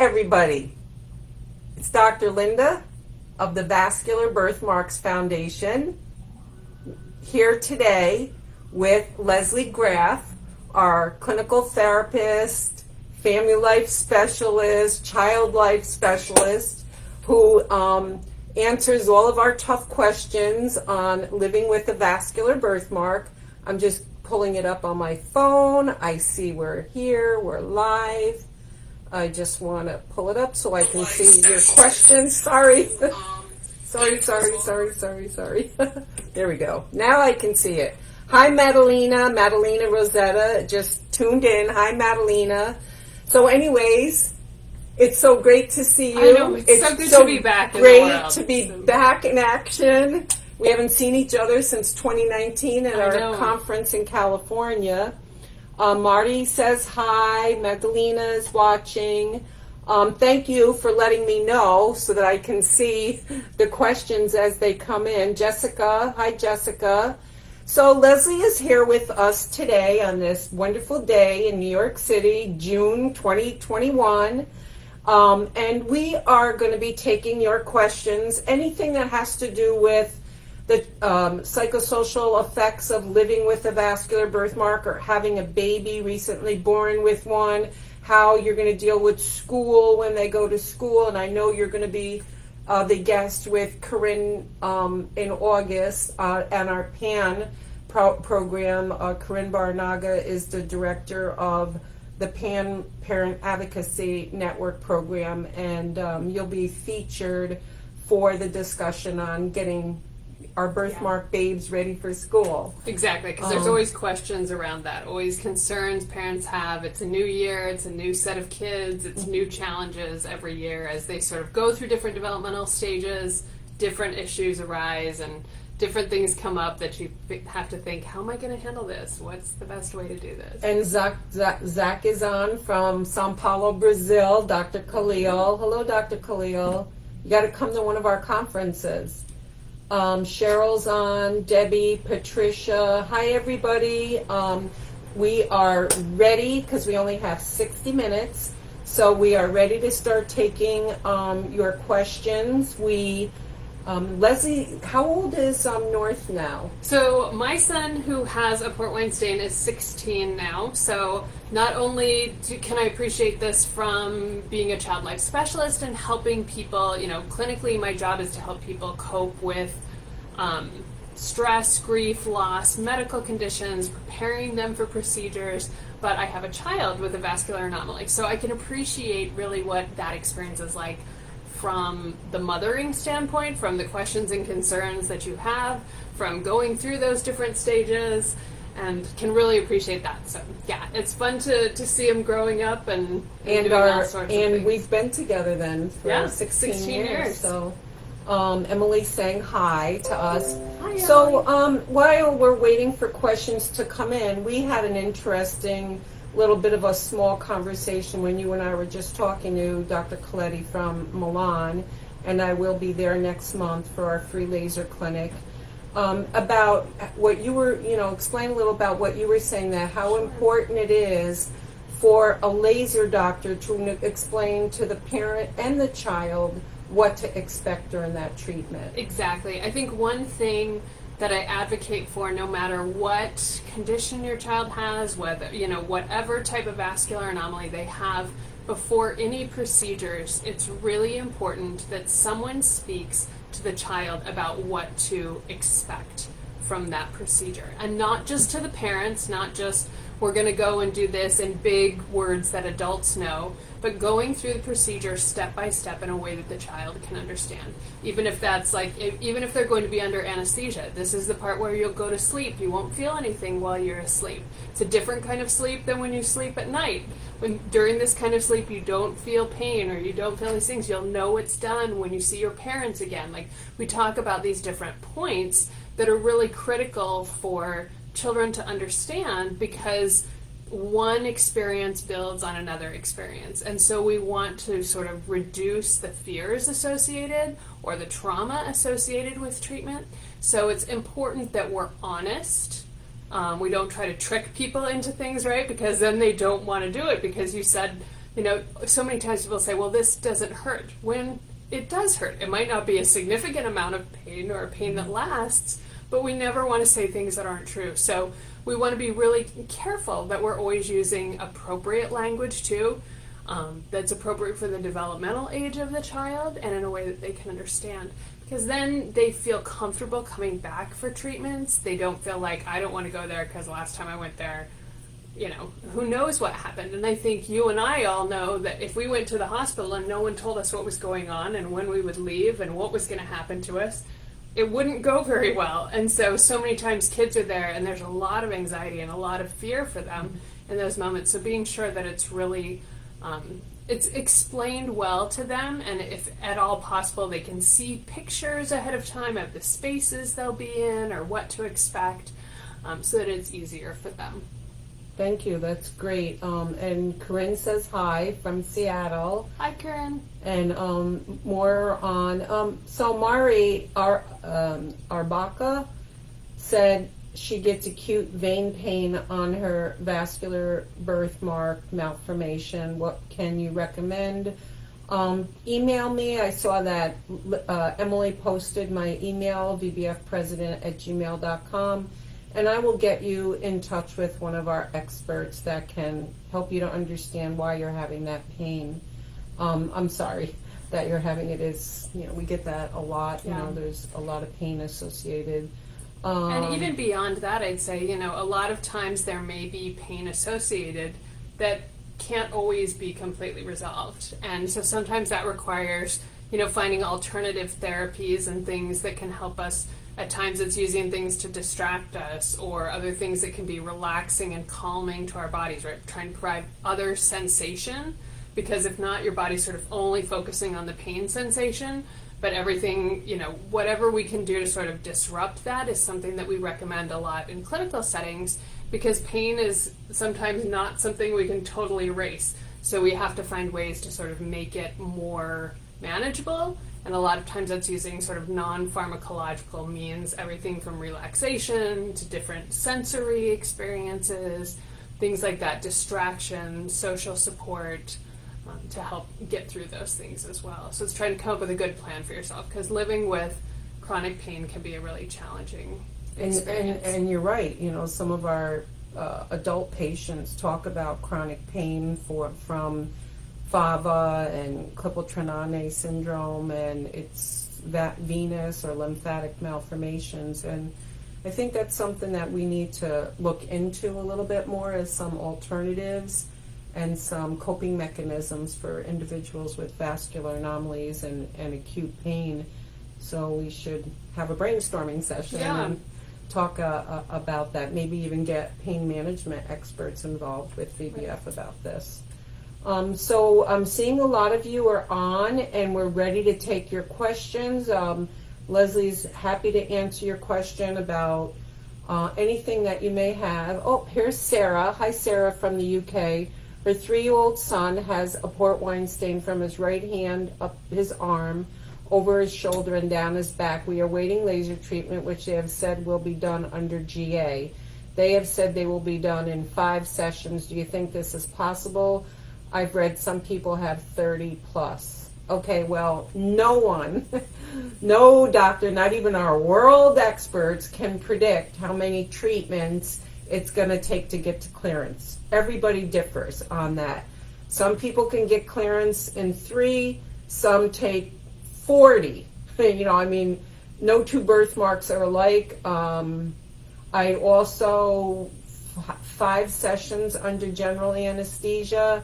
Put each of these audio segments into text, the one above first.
everybody. It's Dr. Linda of the Vascular Birthmarks Foundation here today with Leslie Graff, our clinical therapist, family life specialist, child life specialist, who answers all of our tough questions on living with a vascular birthmark. I'm just pulling it up on my phone. I see we're here, we're live. I just want to pull it up so I can see your questions. Sorry. Sorry. There we go. Now I can see it. Hi, Madalena Rosetta just tuned in. Hi, Madalena. So anyways, it's so great to see you. I know, it's so good to be back in the world. Great to be back in action. We haven't seen each other since 2019 at our conference in California. Marty says hi. Magdalena is watching. Thank you for letting me know so that I can see the questions as they come in. Jessica, hi Jessica. So Leslie is here with us today on this wonderful day in New York City, June 2021. And we are going to be taking your questions, anything that has to do with the psychosocial effects of living with a vascular birthmark or having a baby recently born with one, how you're going to deal with school when they go to school. And I know you're going to be the guest with Corinne in August and our PAN program. Corinne Barnaga is the director of the PAN Parent Advocacy Network program, and you'll be featured for the discussion on getting our birthmark babes ready for school. Exactly, because there's always questions around that, always concerns parents have. It's a new year, it's a new set of kids, it's new challenges every year as they sort of go through different developmental stages, different issues arise, and different things come up that you have to think, how am I going to handle this? What's the best way to do this? And Zach is on from Sao Paulo, Brazil, Dr. Khalil. Hello, Dr. Khalil. You got to come to one of our conferences. Cheryl's on, Debbie, Patricia. Hi, everybody. We are ready because we only have 60 minutes. So we are ready to start taking your questions. Leslie, how old is North now? So my son, who has a port wine stain, is 16 now. So not only can I appreciate this from being a child life specialist and helping people, clinically my job is to help people cope with stress, grief, loss, medical conditions, preparing them for procedures, but I have a child with a vascular anomaly. So I can appreciate really what that experience is like from the mothering standpoint, from the questions and concerns that you have, from going through those different stages, and can really appreciate that. So yeah, it's fun to see him growing up and doing all sorts of things. We've been together then for 16 years. So Emily's saying hi to us. Hi, so while we're waiting for questions to come in, we had an interesting little bit of a small conversation when you and I were just talking to Dr. Coletti from Milan, and I will be there next month for our free laser clinic, about what you were, explain a little about what you were saying, that how important it is for a laser doctor to explain to the parent and the child what to expect during that treatment. Exactly. I think one thing that I advocate for, no matter what condition your child has, whether, whatever type of vascular anomaly they have, before any procedures, it's really important that someone speaks to the child about what to expect from that procedure. And not just to the parents, not just, we're going to go and do this in big words that adults know, but going through the procedure step by step in a way that the child can understand. Even if that's even if they're going to be under anesthesia, this is the part where you'll go to sleep. You won't feel anything while you're asleep. It's a different kind of sleep than when you sleep at night. During this kind of sleep, you don't feel pain or you don't feel these things. You'll know it's done when you see your parents again. We talk about these different points that are really critical for children to understand, because one experience builds on another experience. And so we want to sort of reduce the fears associated or the trauma associated with treatment. So it's important that we're honest. We don't try to trick people into things, right? Because then they don't want to do it, because you said so many times people say, well, this doesn't hurt, when it does hurt. It might not be a significant amount of pain or a pain that lasts, but we never want to say things that aren't true. So we want to be really careful that we're always using appropriate language too, that's appropriate for the developmental age of the child and in a way that they can understand. Because then they feel comfortable coming back for treatments. They don't feel like, I don't want to go there because last time I went there, who knows what happened. And I think you and I all know that if we went to the hospital and no one told us what was going on and when we would leave and what was going to happen to us, it wouldn't go very well. And so many times kids are there and there's a lot of anxiety and a lot of fear for them in those moments. So being sure that it's really, it's explained well to them, and if at all possible, they can see pictures ahead of time of the spaces they'll be in or what to expect, so that it's easier for them. Thank you. That's great. And Corinne says hi from Seattle. Hi, Corinne. And more on. So Mari Arbaka said she gets acute vein pain on her vascular birthmark malformation. What can you recommend? Email me. I saw that Emily posted my email, vbfpresident@gmail.com. And I will get you in touch with one of our experts that can help you to understand why you're having that pain. I'm sorry that you're having it. We get that a lot. Yeah. There's a lot of pain associated. And even beyond that, I'd say, a lot of times there may be pain associated that can't always be completely resolved. And so sometimes that requires, finding alternative therapies and things that can help us. At times it's using things to distract us or other things that can be relaxing and calming to our bodies, right? Trying to provide other sensation, because if not, your body's sort of only focusing on the pain sensation, but everything, whatever we can do to sort of disrupt that is something that we recommend a lot in clinical settings, because pain is sometimes not something we can totally erase. So we have to find ways to sort of make it more manageable. And a lot of times that's using sort of non-pharmacological means, everything from relaxation to different sensory experiences, things like that, distraction, social support, to help get through those things as well. So it's trying to come up with a good plan for yourself, because living with chronic pain can be a really challenging experience. And you're right. Some of our adult patients talk about chronic pain from FAVA and Klippel-Trenaunay syndrome, and it's that venous or lymphatic malformations. And I think that's something that we need to look into a little bit more as some alternatives and some coping mechanisms for individuals with vascular anomalies and acute pain. So we should have a brainstorming session and talk about that. Maybe even get pain management experts involved with VBF about this. So I'm seeing a lot of you are on, and we're ready to take your questions. Leslie's happy to answer your question about anything that you may have. Oh, here's Sarah. Hi, Sarah from the UK. Her 3-year-old son has a port wine stain from his right hand up his arm, over his shoulder and down his back. We are waiting laser treatment, which they have said will be done under GA. They have said they will be done in 5 sessions. Do you think this is possible? I've read some people have 30 plus. Okay, well, no one, no doctor, not even our world experts can predict how many treatments it's going to take to get to clearance. Everybody differs on that. Some people can get clearance in 3, some take 40. No 2 birthmarks are alike. I also 5 sessions under general anesthesia.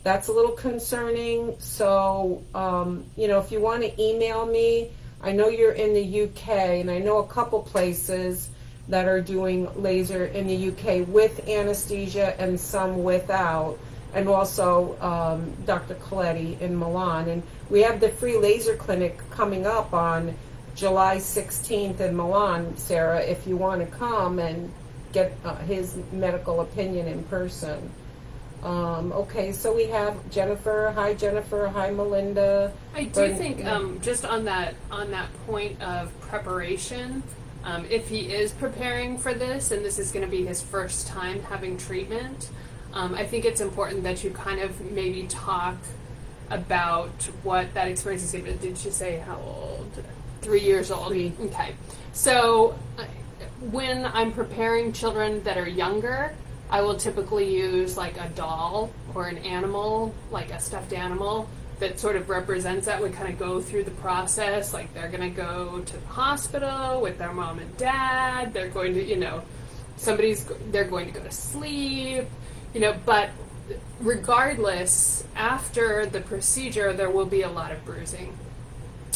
That's a little concerning. So, if you want to email me, I know you're in the UK, and I know a couple places that are doing laser in the UK with anesthesia and some without, and also Dr. Coletti in Milan. And we have the free laser clinic coming up on July 16th in Milan, Sarah, if you want to come and get his medical opinion in person. Okay, so we have Jennifer. Hi, Jennifer. Hi, Melinda. I do think just on that point of preparation, if he is preparing for this and this is going to be his first time having treatment, I think it's important that you kind of maybe talk about what that experience is going to be. Did she say how old? 3 years old. 3. Okay. So when I'm preparing children that are younger, I will typically use like a doll or an animal, like a stuffed animal, that sort of represents that. We kind of go through the process, like they're going to go to the hospital with their mom and dad, they're going to, they're going to go to sleep, but regardless, after the procedure, there will be a lot of bruising.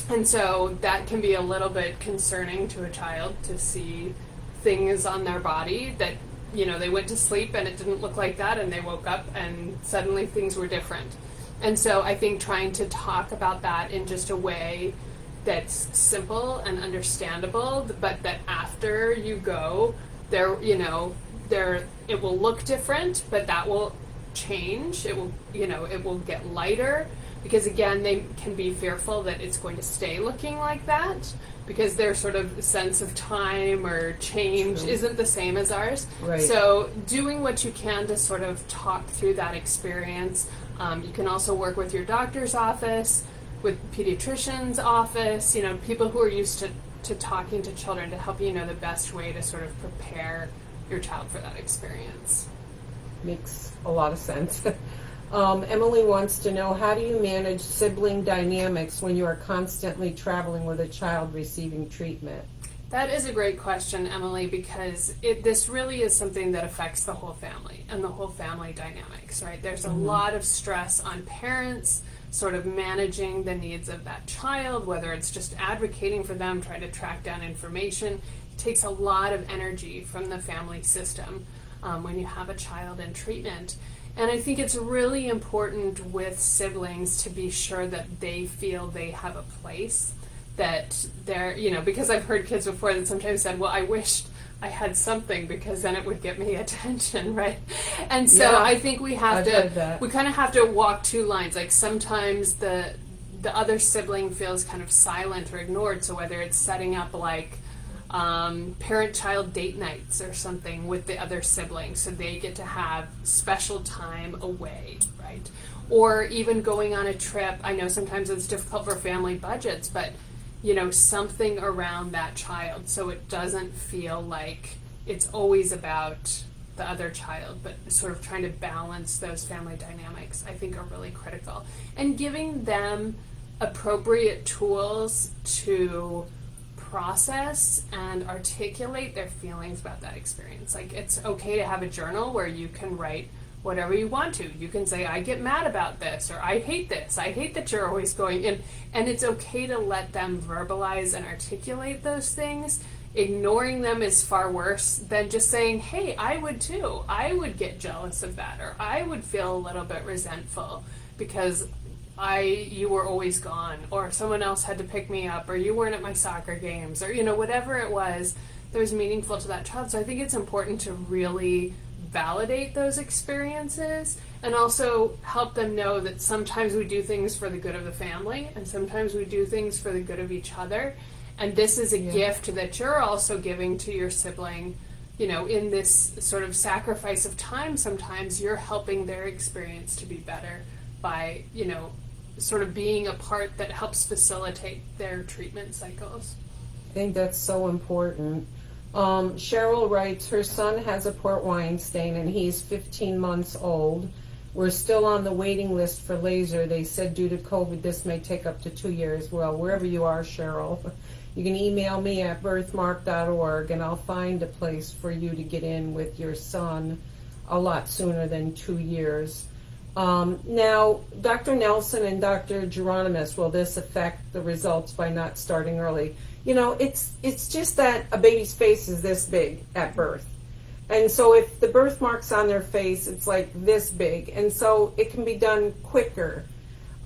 And so that can be a little bit concerning to a child to see things on their body that, they went to sleep and it didn't look like that, and they woke up and suddenly things were different. And so I think trying to talk about that in just a way that's simple and understandable, but that after you go, it will look different, but that will change. It will get lighter, because again, they can be fearful that it's going to stay looking like that, because their sort of sense of time or change isn't the same as ours. Right. So doing what you can to sort of talk through that experience. You can also work with your doctor's office, with pediatrician's office, people who are used to talking to children to help you know the best way to sort of prepare your child for that experience. Makes a lot of sense. Emily wants to know, how do you manage sibling dynamics when you are constantly traveling with a child receiving treatment? That is a great question, Emily, because this really is something that affects the whole family and the whole family dynamics, right? There's a lot of stress on parents sort of managing the needs of that child, whether it's just advocating for them, trying to track down information. It takes a lot of energy from the family system when you have a child in treatment. And I think it's really important with siblings to be sure that they feel they have a place, that they're, because I've heard kids before that sometimes said, well, I wished I had something because then it would get me attention, right? And so I think we kind of have to walk two lines. Like sometimes the other sibling feels kind of silent or ignored. So whether it's setting up like parent-child date nights or something with the other sibling, so they get to have special time away, right? Or even going on a trip. I know sometimes it's difficult for family budgets, but something around that child, so it doesn't feel like it's always about the other child, but sort of trying to balance those family dynamics, I think, are really critical. And giving them appropriate tools to process and articulate their feelings about that experience. Like, it's okay to have a journal where you can write whatever you want to. You can say, I get mad about this, or I hate this. I hate that you're always going in. And it's okay to let them verbalize and articulate those things. Ignoring them is far worse than just saying, hey, I would too. I would get jealous of that, or I would feel a little bit resentful because you were always gone, or someone else had to pick me up, or you weren't at my soccer games, or whatever it was that was meaningful to that child. So I think it's important to really validate those experiences and also help them know that sometimes we do things for the good of the family and sometimes we do things for the good of each other. And this is a gift that you're also giving to your sibling, in this sort of sacrifice of time. Sometimes you're helping their experience to be better by, sort of being a part that helps facilitate their treatment cycles. I think that's so important. Cheryl writes, her son has a port wine stain and he's 15 months old. We're still on the waiting list for laser. They said due to COVID this may take up to 2 years. Well, wherever you are, Cheryl, you can email me at birthmark.org and I'll find a place for you to get in with your son a lot sooner than 2 years. Now, Dr. Nelson and Dr. Geronimus, will this affect the results by not starting early? It's just that a baby's face is this big at birth. And so if the birthmark's on their face, it's like this big. And so it can be done quicker.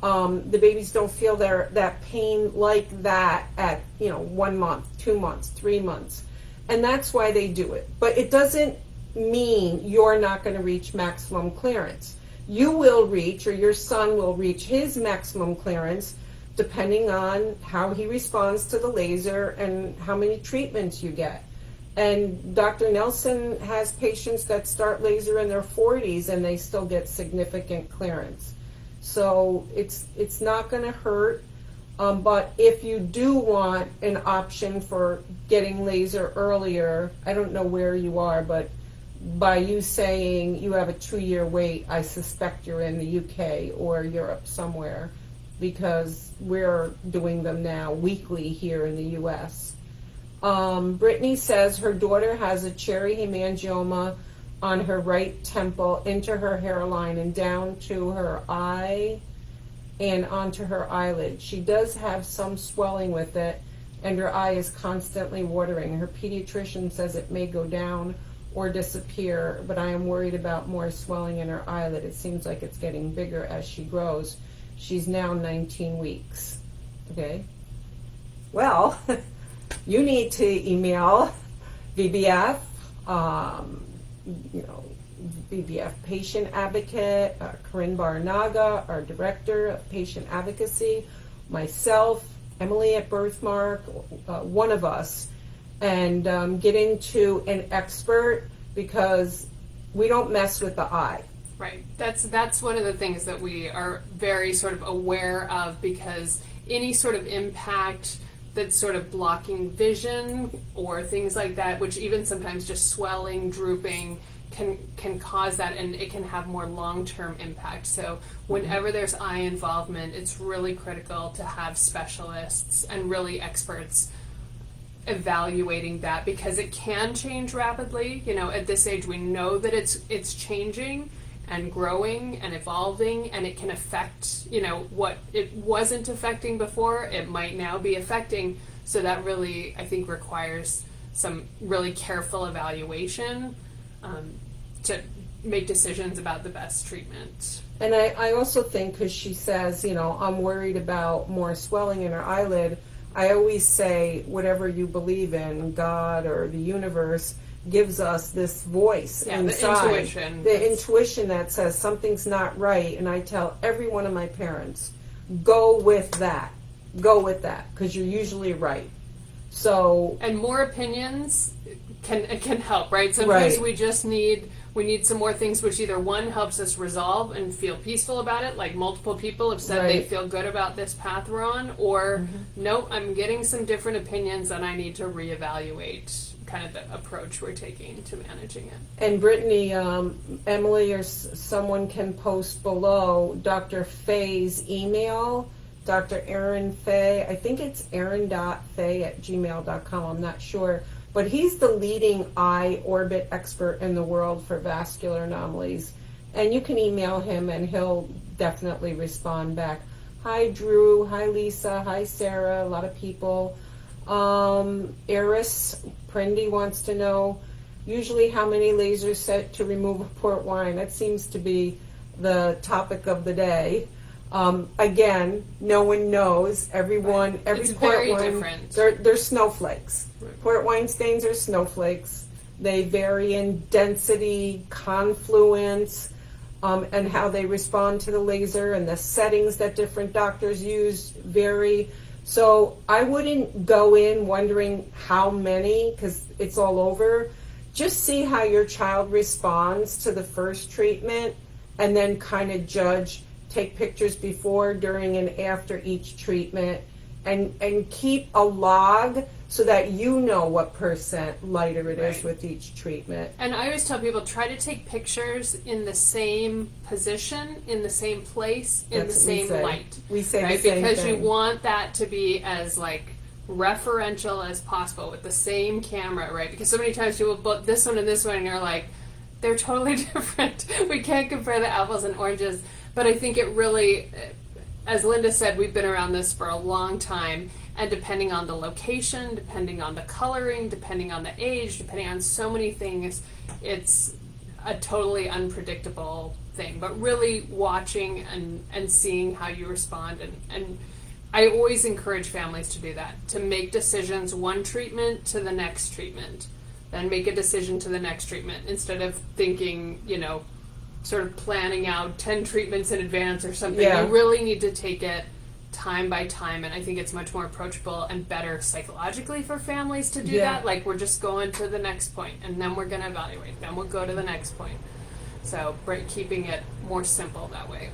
The babies don't feel that pain like that at, 1 month, 2 months, 3 months. And that's why they do it. But it doesn't mean you're not going to reach maximum clearance. You will reach, or your son will reach his maximum clearance depending on how he responds to the laser and how many treatments you get. And Dr. Nelson has patients that start laser in their 40s and they still get significant clearance. So it's not going to hurt. But if you do want an option for getting laser earlier, I don't know where you are, but by you saying you have a 2-year wait, I suspect you're in the UK or Europe somewhere, because we're doing them now weekly here in the US. Brittany says her daughter has a cherry hemangioma on her right temple, into her hairline and down to her eye and onto her eyelid. She does have some swelling with it, and her eye is constantly watering. Her pediatrician says it may go down or disappear, but I am worried about more swelling in her eyelid. It seems like it's getting bigger as she grows. She's now 19 weeks. Okay. Well, you need to email VBF, VBF patient advocate, Corinne Barnaga, our director of patient advocacy, myself, Emily at Birthmark, one of us, and get into an expert, because we don't mess with the eye. Right. That's one of the things that we are very sort of aware of, because any sort of impact that's sort of blocking vision or things like that, which even sometimes just swelling, drooping, can cause that, and it can have more long-term impact. So whenever there's eye involvement, it's really critical to have specialists and really experts evaluating that, because it can change rapidly. At this age, we know that it's changing and growing and evolving, and it can affect, what it wasn't affecting before, it might now be affecting. So that really, I think, requires some really careful evaluation to make decisions about the best treatment. And I also think, because she says, I'm worried about more swelling in her eyelid, I always say, whatever you believe in, God or the universe, gives us this voice inside. The intuition that says something's not right. And I tell every one of my parents, go with that. Go with that, because you're usually right. So, and more opinions can help, right? Sometimes we just need some more things, which either one helps us resolve and feel peaceful about it, like multiple people have said they feel good about this path we're on, or nope, I'm getting some different opinions and I need to reevaluate kind of the approach we're taking to managing it. And Brittany, Emily or someone can post below Dr. Fay's email, Dr. Aaron Fay. I think it's aaron.fay@gmail.com. I'm not sure. But he's the leading eye orbit expert in the world for vascular anomalies. And you can email him and he'll definitely respond back. Hi, Drew. Hi, Lisa. Hi, Sarah. A lot of people. Eris Prendy wants to know, usually how many lasers set to remove a port wine? That seems to be the topic of the day. Again, no one knows. Every port very wine, different. They're snowflakes. Right. Port wine stains are snowflakes. They vary in density, confluence, and how they respond to the laser, and the settings that different doctors use vary. So I wouldn't go in wondering how many, because it's all over. Just see how your child responds to the first treatment, and then kind of judge. Take pictures before, during, and after each treatment, and keep a log so that you know what % lighter it is with each treatment. And I always tell people, try to take pictures in the same position, in the same place, in the same light. We say the same because thing. you want that to be as referential as possible with the same camera, right? Because so many times people put this one and this one, and you're like, they're totally different. We can't compare the apples and oranges. But I think it really, as Linda said, we've been around this for a long time, and depending on the location, depending on the coloring, depending on the age, depending on so many things, it's a totally unpredictable thing. But really watching and seeing how you respond, and I always encourage families to do that, to make decisions one treatment to the next treatment, then make a decision to the next treatment, instead of thinking, sort of planning out 10 treatments in advance or something. You really need to take it time by time, and I think it's much more approachable and better psychologically for families to do Yeah. that. Like, we're just going to the next point, and then we're going to evaluate, then we'll go to the next point. So keeping it more simple that way.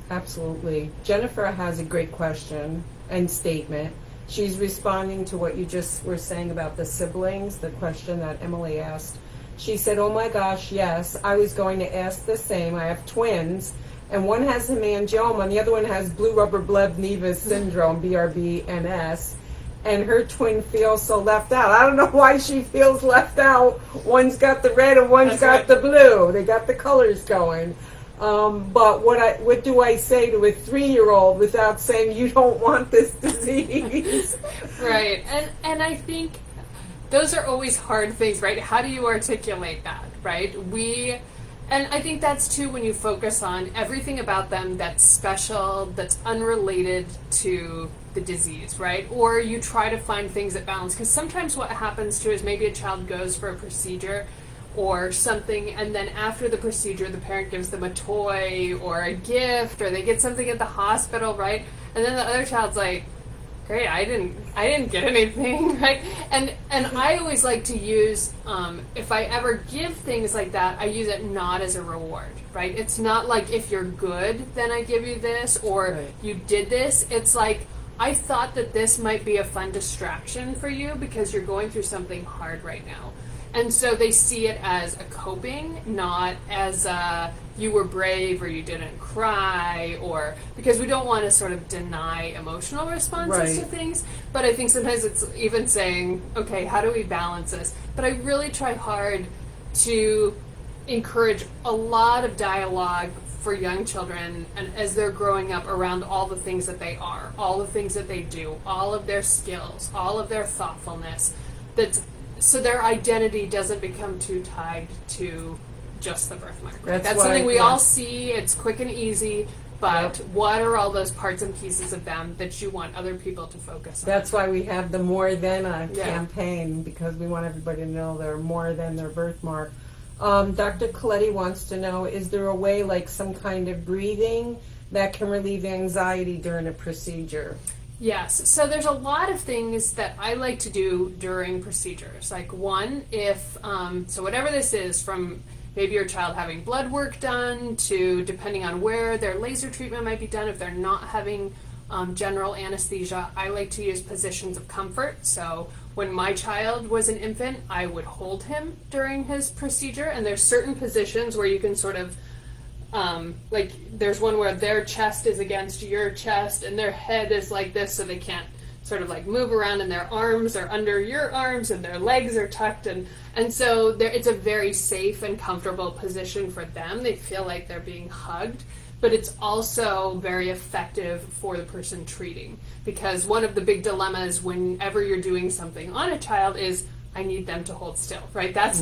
Absolutely. Jennifer has a great question and statement. She's responding to what you just were saying about the siblings, the question that Emily asked. She said, oh my gosh, yes, I was going to ask the same. I have twins, and one has hemangioma, and the other one has blue rubber blood nevus syndrome, BRBNS, and her twin feels so left out. I don't know why she feels left out. One's got the red and one's got the blue. They got the colors going. But what do I say to a 3-year-old without saying you don't want this disease? Right. And I think those are always hard things, right? How do you articulate that, right? And I think that's too when you focus on everything about them that's special, that's unrelated to the disease, right? Or you try to find things that balance. Because sometimes what happens too is maybe a child goes for a procedure or something, and then after the procedure, the parent gives them a toy or a gift, or they get something at the hospital, right? And then the other child's like, great, I didn't get anything, right? And I always like to use, if I ever give things like that, I use it not as a reward, right? It's not like if you're good, then I give you this, or Right. you did this. It's like, I thought that this might be a fun distraction for you because you're going through something hard right now. And so they see it as a coping, not as you were brave or you didn't cry, or because we don't want to sort of deny emotional responses to things. But I think sometimes it's even saying, okay, how do we balance this? But I really try hard to encourage a lot of dialogue for young children, and as they're growing up, around all the things that they are, all the things that they do, all of their skills, all of their thoughtfulness, so their identity doesn't become too tied to just the birthmark. That's something we all see. It's quick and easy, but what are all those parts and pieces of them that you want other people to focus on? That's why we have the More Than a campaign, because we want everybody to know they're more than their birthmark. Dr. Coletti wants to know, is there a way, like some kind of breathing, that can relieve anxiety during a procedure? Yes, so there's a lot of things that I like to do during procedures. Like one, if, so whatever this is, from maybe your child having blood work done to depending on where their laser treatment might be done, if they're not having general anesthesia, I like to use positions of comfort. So when my child was an infant, I would hold him during his procedure, and there's certain positions where you can sort of like there's one where their chest is against your chest and their head is like this, so they can't sort of like move around, and their arms are under your arms and their legs are tucked, and so it's a very safe and comfortable position for them. They feel like they're being hugged, but it's also very effective for the person treating, because one of the big dilemmas whenever you're doing something on a child is, I need them to hold still, right? That's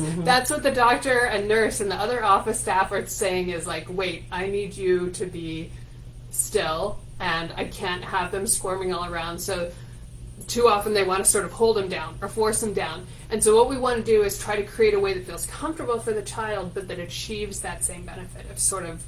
what the doctor and nurse and the other office staff are saying is like, wait, I need you to be still, and I can't have them squirming all around. So too often they want to sort of hold them down or force them down. And so what we want to do is try to create a way that feels comfortable for the child, but that achieves that same benefit of sort of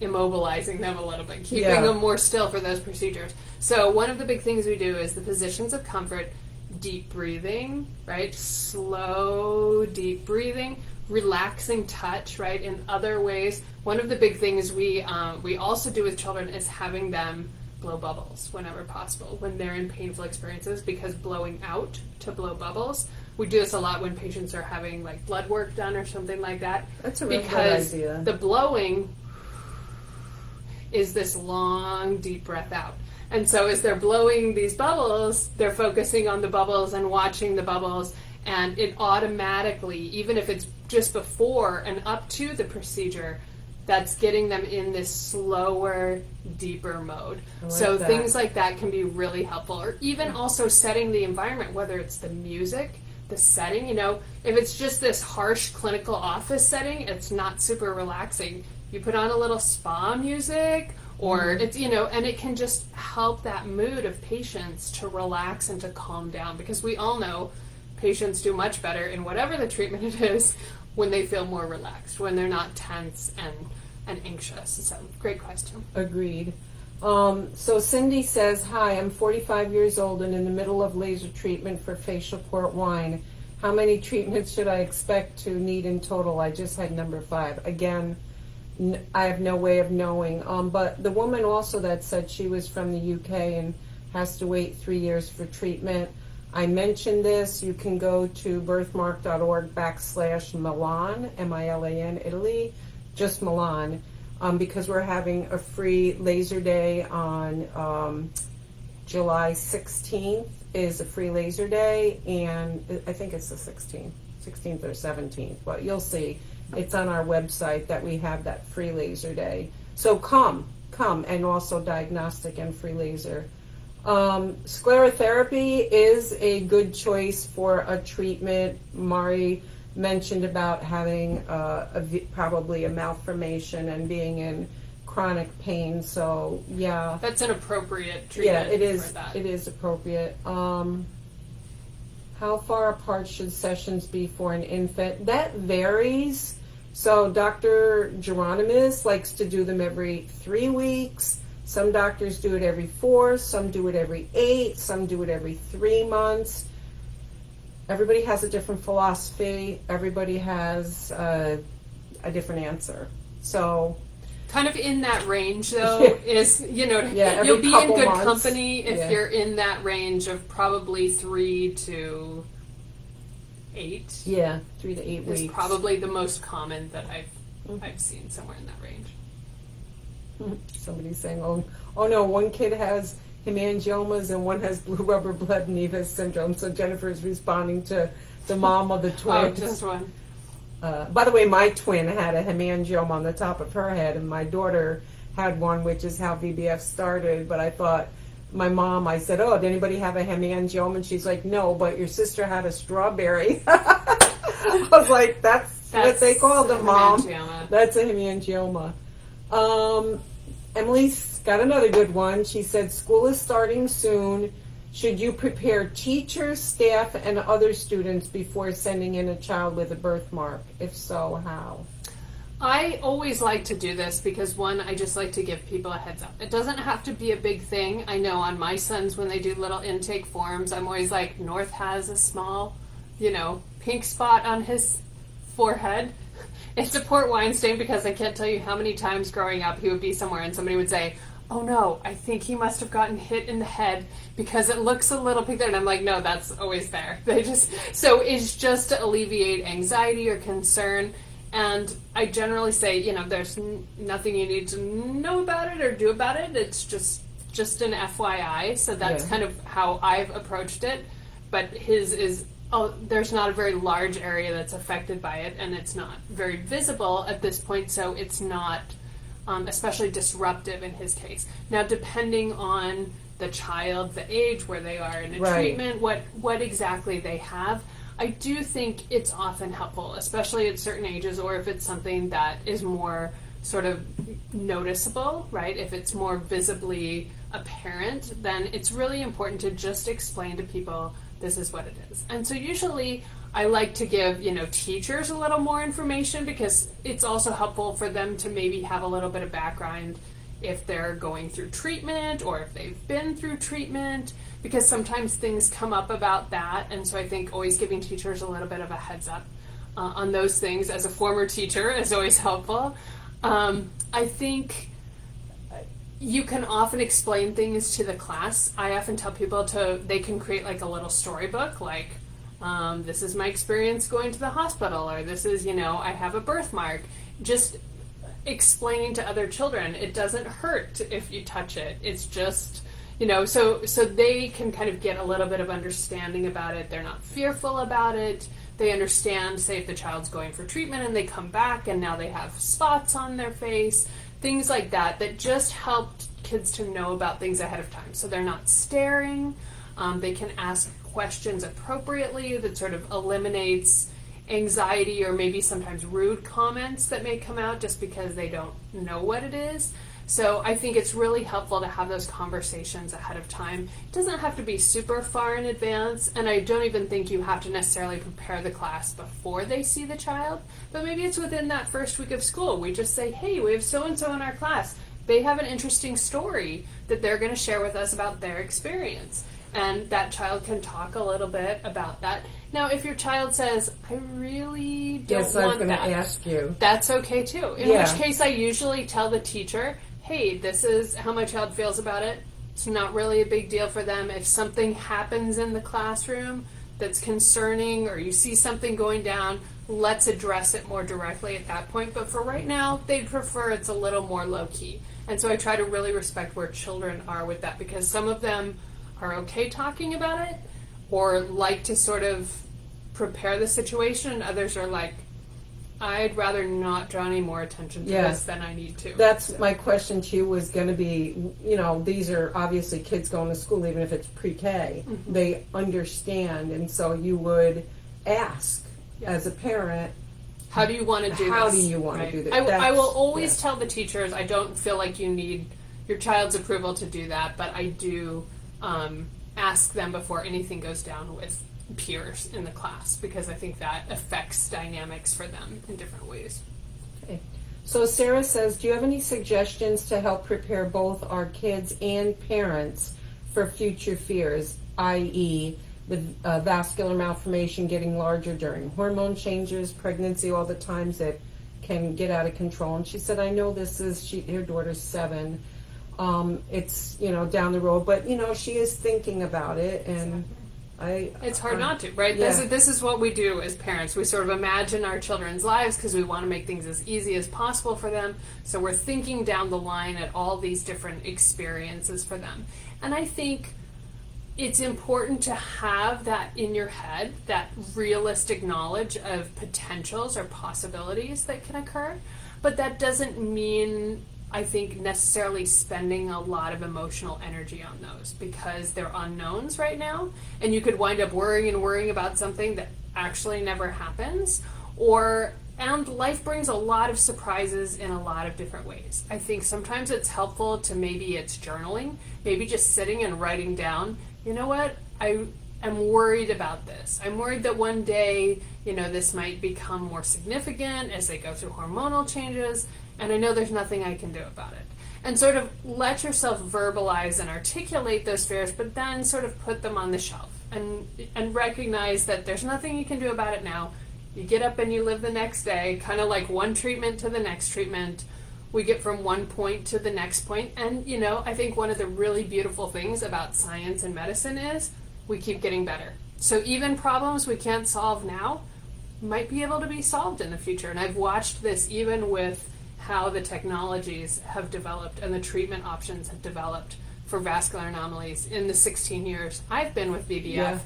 immobilizing them a little bit, keeping them more still for those procedures. So one of the big things we do is the positions of comfort, deep breathing, right? Slow, deep breathing, relaxing touch, right? In other ways, one of the big things we also do with children is having them blow bubbles whenever possible when they're in painful experiences, because blowing out to blow bubbles, we do this a lot when patients are having like blood work done or something like that. That's a really good idea. The blowing is this long, deep breath out. And so as they're blowing these bubbles, they're focusing on the bubbles and watching the bubbles, and it automatically, even if it's just before and up to the procedure, that's getting them in this slower, deeper mode. So things like that can be really helpful. Or even also setting the environment, whether it's the music, the setting, if it's just this harsh clinical office setting, it's not super relaxing. You put on a little spa music, or it's, and it can just help that mood of patients to relax and to calm down, because we all know patients do much better in whatever the treatment it is when they feel more relaxed, when they're not tense and anxious. So great question. Agreed. So Cindy says, hi, I'm 45 years old and in the middle of laser treatment for facial port wine. How many treatments should I expect to need in total? I just had number 5. Again, I have no way of knowing. But the woman also that said she was from the UK and has to wait 3 years for treatment. I mentioned this. You can go to birthmark.org/Milan, Milan, Italy, just Milan, because we're having a free laser day on July 16th is a free laser day, and I think it's the 16th or 17th, but you'll see. It's on our website that we have that free laser day. So come, and also diagnostic and free laser. Sclerotherapy is a good choice for a treatment. Mari mentioned about having probably a malformation and being in chronic pain. So yeah, that's an appropriate treatment. Yeah, it is. For that. It is appropriate. How far apart should sessions be for an infant? That varies. So Dr. Geronimus likes to do them every 3 weeks. Some doctors do it every 4, some do it every 8, some do it every 3 months. Everybody has a different philosophy. Everybody has a different answer. So, kind of in that range, though, is, every you'll be in good months. company if you're in that range of probably 3 to 8. Yeah, 3 to 8 weeks. Is probably the most common that I've seen somewhere in that range. Somebody's saying, oh no, one kid has hemangiomas and one has blue rubber blood Nevis syndrome. So Jennifer is responding to the mom of the twins. Oh, just one. By the way, my twin had a hemangioma on the top of her head, and my daughter had one, which is how VBF started. But I thought, I said, oh, did anybody have a hemangioma? And she's like, no, but your sister had a strawberry. I was like, that's what they called it, Mom. Hemangioma. That's a hemangioma. Emily's got another good one. She said, school is starting soon. Should you prepare teachers, staff, and other students before sending in a child with a birthmark? If so, how? I always like to do this because, one, I just like to give people a heads up. It doesn't have to be a big thing. I know on my sons, when they do little intake forms, I'm always like, North has a small, pink spot on his forehead. It's a port wine stain because I can't tell you how many times growing up he would be somewhere and somebody would say, oh no, I think he must have gotten hit in the head because it looks a little pink there. And I'm like, no, that's always there. So it's just to alleviate anxiety or concern. And I generally say, there's nothing you need to know about it or do about it. It's just an FYI. So that's kind of how I've approached it. But his is, there's not a very large area that's affected by it, and it's not very visible at this point, so it's not especially disruptive in his case. Now, depending on the child, the age, where they are in a treatment, what exactly they have, I do think it's often helpful, especially at certain ages, or if it's something that is more sort of noticeable, right? If it's more visibly apparent, then it's really important to just explain to people this is what it is. And so usually I like to give, teachers a little more information because it's also helpful for them to maybe have a little bit of background if they're going through treatment or if they've been through treatment, because sometimes things come up about that. And so I think always giving teachers a little bit of a heads up on those things as a former teacher is always helpful. I think you can often explain things to the class. I often tell people they can create like a little storybook, like, this is my experience going to the hospital, or this is, I have a birthmark. Just explaining to other children, it doesn't hurt if you touch it. It's just, so they can kind of get a little bit of understanding about it. They're not fearful about it. They understand, say, if the child's going for treatment and they come back and now they have spots on their face, things like that just help kids to know about things ahead of time. So they're not staring. They can ask questions appropriately that sort of eliminates anxiety or maybe sometimes rude comments that may come out just because they don't know what it is. So I think it's really helpful to have those conversations ahead of time. It doesn't have to be super far in advance, and I don't even think you have to necessarily prepare the class before they see the child, but maybe it's within that first week of school. We just say, hey, we have so-and-so in our class. they have an interesting story that they're going to share with us about their experience. And that child can talk a little bit about that. Now, if your child says, I really don't Yes, I was want going to that, ask you. that's okay too. In Yeah. which case, I usually tell the teacher, hey, this is how my child feels about it. It's not really a big deal for them. If something happens in the classroom that's concerning, or you see something going down, let's address it more directly at that point. But for right now, they'd prefer it's a little more low-key. And so I try to really respect where children are with that, because some of them are okay talking about it or like to sort of prepare the situation, and others are like, I'd rather not draw any more attention to this than I need to. That's my question to you was going to be, you know, these are obviously kids going to school, even if it's pre-K. Mm-hmm. They understand, and so you would ask as a parent, how do you want to do this? How do you want to do this? I will always tell the teachers, I don't feel like you need your child's approval to do that, but I do ask them before anything goes down with peers in the class, because I think that affects dynamics for them in different ways. Okay. So Sarah says, do you have any suggestions to help prepare both our kids and parents for future fears, i.e. the vascular malformation getting larger during hormone changes, pregnancy, all the times that can get out of control? And she said, I know this is, her daughter's 7. It's, you know, down the road, but, you know, she is thinking about it, and it's hard not to, right? Yeah. This is what we do as parents. We sort of imagine our children's lives because we want to make things as easy as possible for them. So we're thinking down the line at all these different experiences for them. And I think it's important to have that in your head, that realistic knowledge of potentials or possibilities that can occur. But that doesn't mean, I think, necessarily spending a lot of emotional energy on those, because they're unknowns right now, and you could wind up worrying about something that actually never happens. And life brings a lot of surprises in a lot of different ways. I think sometimes it's helpful to, maybe it's journaling, maybe just sitting and writing down, you know what, I am worried about this. I'm worried that one day, you know, this might become more significant as they go through hormonal changes, and I know there's nothing I can do about it. And sort of let yourself verbalize and articulate those fears, but then sort of put them on the shelf and recognize that there's nothing you can do about it now. You get up and you live the next day, kind of like one treatment to the next treatment. We get from one point to the next point. And, you know, I think one of the really beautiful things about science and medicine is we keep getting better. So even problems we can't solve now might be able to be solved in the future. And I've watched this even with how the technologies have developed and the treatment options have developed for vascular anomalies in the 16 years I've been with VBF. Yeah.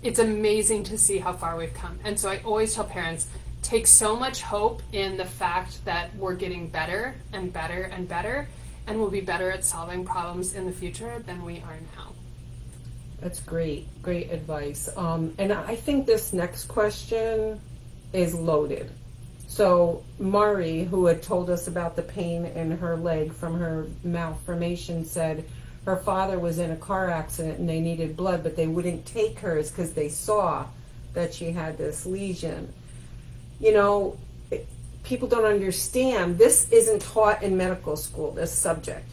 It's amazing to see how far we've come. And so I always tell parents, take so much hope in the fact that we're getting better and better and better, and we'll be better at solving problems in the future than we are now. That's great advice. And I think this next question is loaded. So Mari, who had told us about the pain in her leg from her malformation, said her father was in a car accident and they needed blood, but they wouldn't take hers because they saw that she had this lesion. You know, people don't understand. This isn't taught in medical school, this subject.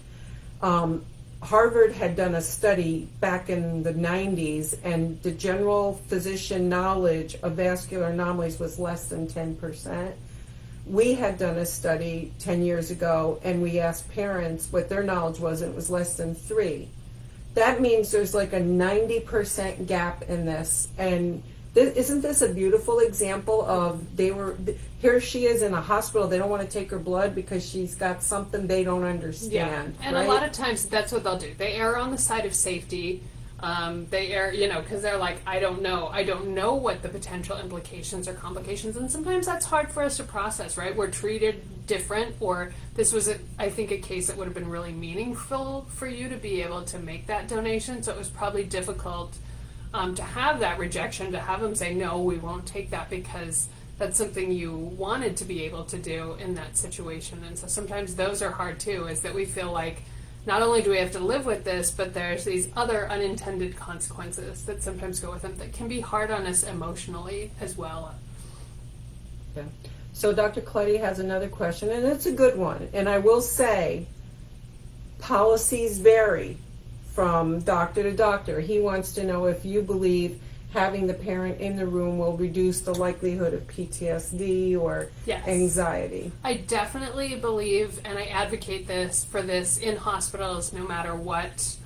Harvard had done a study back in the 90s, and the general physician knowledge of vascular anomalies was less than 10%. We had done a study 10 years ago, and we asked parents what their knowledge was, and it was less than 3%. That means there's like a 90% gap in this. And isn't this a beautiful example of here she is in a hospital, they don't want to take her blood because she's got something they don't understand. Yeah. And right? A lot of times that's what they'll do. They err on the side of safety. They err, you know, because they're like, I don't know what the potential implications or complications, and sometimes that's hard for us to process, right? We're treated different, or this was, I think, a case that would have been really meaningful for you to be able to make that donation, so it was probably difficult to have that rejection, to have them say, no, we won't take that because that's something you wanted to be able to do in that situation. And so sometimes those are hard too, is that we feel like not only do we have to live with this, but there's these other unintended consequences that sometimes go with them that can be hard on us emotionally as well. Yeah. So Dr. Clutty has another question, and it's a good one. And I will say, policies vary from doctor to doctor. He wants to know if you believe having the parent in the room will reduce the likelihood of PTSD or Yes. anxiety. I definitely believe, and I advocate for this in hospitals, no matter what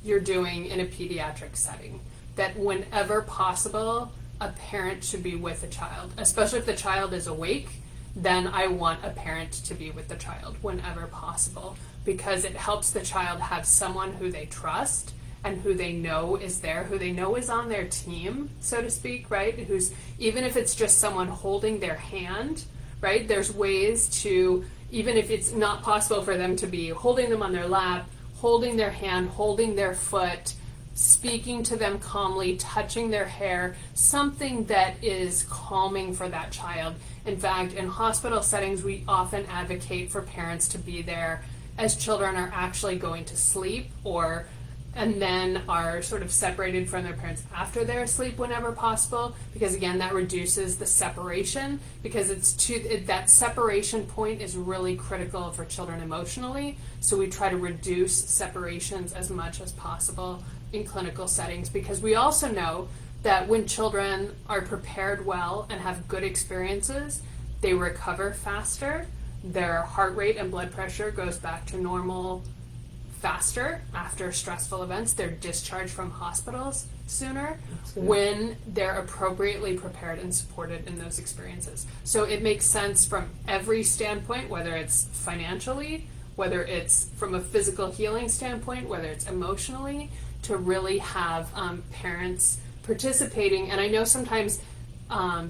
you're doing in a pediatric setting, that whenever possible, a parent should be with a child, especially if the child is awake. Then I want a parent to be with the child whenever possible, because it helps the child have someone who they trust and who they know is there, who they know is on their team, so to speak, right? Who's, even if it's just someone holding their hand, right? There's ways to, even if it's not possible for them to be holding them on their lap, holding their hand, holding their foot, speaking to them calmly, touching their hair, something that is calming for that child. In fact, in hospital settings, we often advocate for parents to be there as children are actually going to sleep, and then are sort of separated from their parents after they're asleep whenever possible, because again, that reduces the separation, because that separation point is really critical for children emotionally. So we try to reduce separations as much as possible in clinical settings, because we also know that when children are prepared well and have good experiences, they recover faster, their heart rate and blood pressure goes back to normal faster after stressful events, they're discharged from hospitals sooner when they're appropriately prepared and supported in those experiences. So it makes sense from every standpoint, whether it's financially, whether it's from a physical healing standpoint, whether it's emotionally, to really have parents participating. And I know sometimes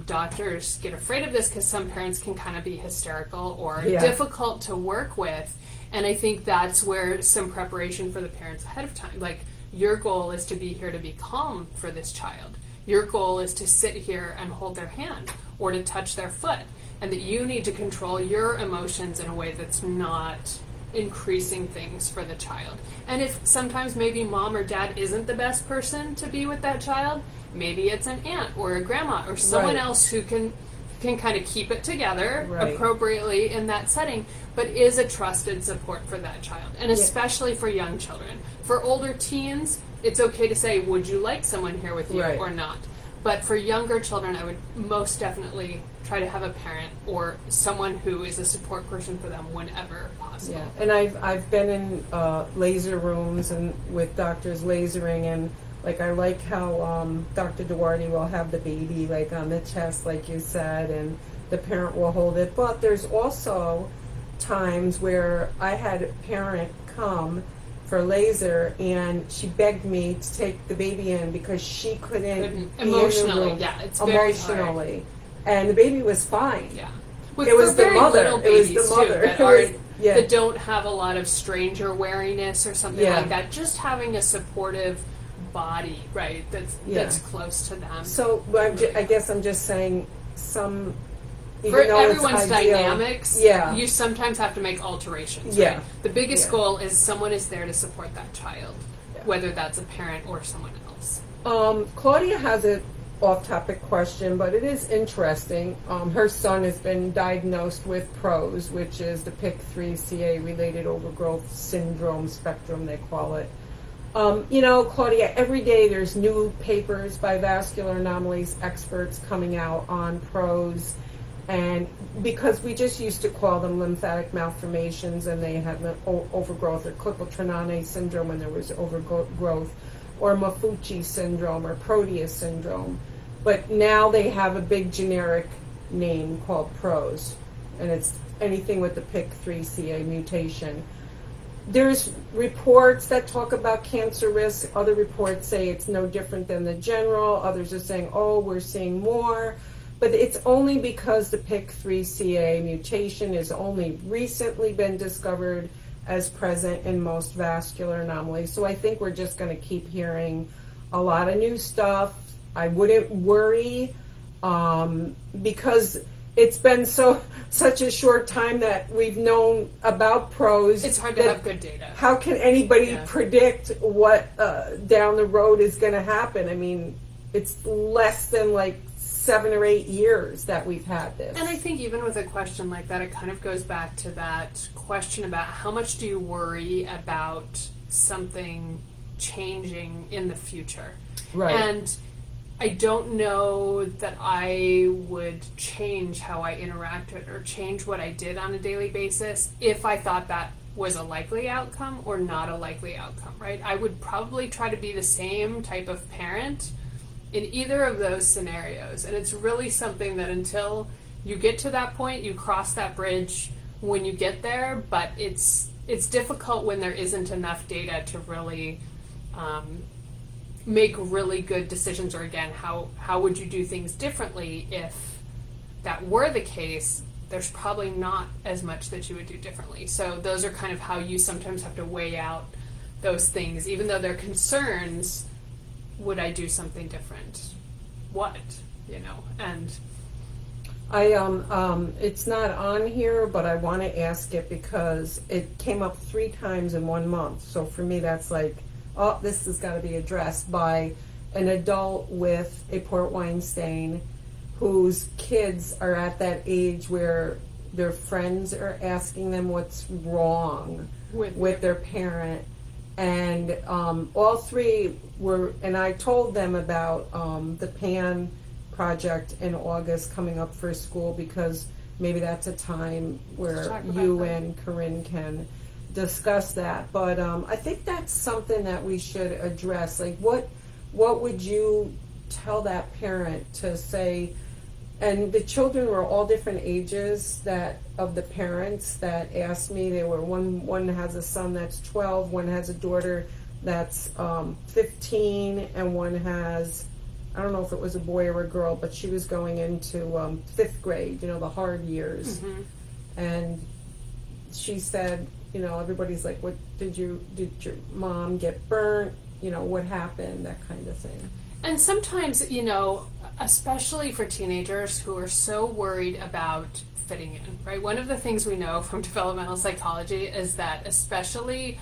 doctors get afraid of this because some parents can kind of be hysterical or difficult to work with. And I think that's where some preparation for the parents ahead of time, like, your goal is to be here to be calm for this child. Your goal is to sit here and hold their hand or to touch their foot, and that you need to control your emotions in a way that's not increasing things for the child. And if sometimes maybe mom or dad isn't the best person to be with that child, maybe it's an aunt or a grandma or someone else who can kind of keep it together appropriately in that setting, but is a trusted support for that child, and especially for young children. For older teens, it's okay to say, would you like someone here with you or not? But for younger children, I would most definitely try to have a parent or someone who is a support person for them whenever possible. Yeah, and I've been in laser rooms and with doctors lasering, and like, I like how Dr. Duarte will have the baby like on the chest, like you said, and the parent will hold it. But there's also times where I had a parent come for laser, and she begged me to take the baby in because she couldn't be emotionally. in the room, It's very emotionally, hard. And the baby was fine. Yeah, it was the mother. It was the mother that don't have a lot of stranger wariness or something like that. Just having a supportive body, right? That's close to them. So I guess I'm just saying, some. For everyone's dynamics, you sometimes have to make alterations. Right? The biggest goal is someone is there to support that child, whether that's a parent or someone else. Claudia has an off-topic question, but it is interesting. Her son has been diagnosed with PROS, which is the PIK3CA related overgrowth syndrome spectrum, they call it. Claudia, every day there's new papers by vascular anomalies experts coming out on PROS. And because we just used to call them lymphatic malformations, and they had overgrowth, or Klippel-Trenaunay syndrome when there was overgrowth, or Maffucci syndrome, or Proteus syndrome. But now they have a big generic name called PROS, and it's anything with the PIK3CA mutation. There's reports that talk about cancer risk. Other reports say it's no different than the general. Others are saying, oh, we're seeing more. But it's only because the PIK3CA mutation has only recently been discovered as present in most vascular anomalies. So I think we're just going to keep hearing a lot of new stuff. I wouldn't worry because it's been such a short time that we've known about PROS. It's hard to have good data. How can anybody predict what down the road is going to happen? I mean, it's less than like 7 or 8 years that we've had this. And I think even with a question like that, it kind of goes back to that question about how much do you worry about something changing in the future. Right. And I don't know that I would change how I interacted or change what I did on a daily basis if I thought that was a likely outcome or not a likely outcome, right? I would probably try to be the same type of parent in either of those scenarios. And it's really something that until you get to that point, you cross that bridge when you get there, but it's difficult when there isn't enough data to really make really good decisions, or again, how would you do things differently if that were the case? There's probably not as much that you would do differently. So those are kind of how you sometimes have to weigh out those things, even though they're concerns. Would I do something different? What, and I it's not on here, but I want to ask it because it came up 3 times in 1 month. So for me, that's like, oh, this has got to be addressed by an adult with a port wine stain whose kids are at that age where their friends are asking them what's wrong with their parent. And all 3 were, and I told them about the PAN project in August coming up for school, because maybe that's a time where you and Corinne can discuss that. But I think that's something that we should address. Like, what would you tell that parent to say? And the children were all different ages that of the parents that asked me. They were one has a son that's 12, one has a daughter that's 15, and one has, I don't know if it was a boy or a girl, but she was going into 5th grade, the hard years. Mm-hmm. And she said, everybody's like, what did your mom get burnt? What happened? That kind of thing. And sometimes, especially for teenagers who are so worried about fitting in, right? One of the things we know from developmental psychology is that especially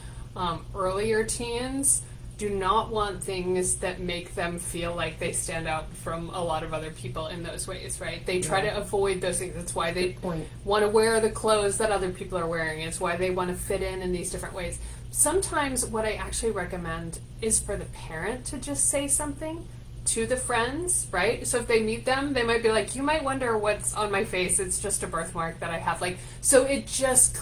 earlier teens do not want things that make them feel like they stand out from a lot of other people in those ways, right? They try to avoid those things. That's why they want to wear the clothes that other people are wearing. It's why they want to fit in these different ways. Sometimes what I actually recommend is for the parent to just say something to the friends, right? So if they meet them, they might be like, you might wonder what's on my face. It's just a birthmark that I have. So it just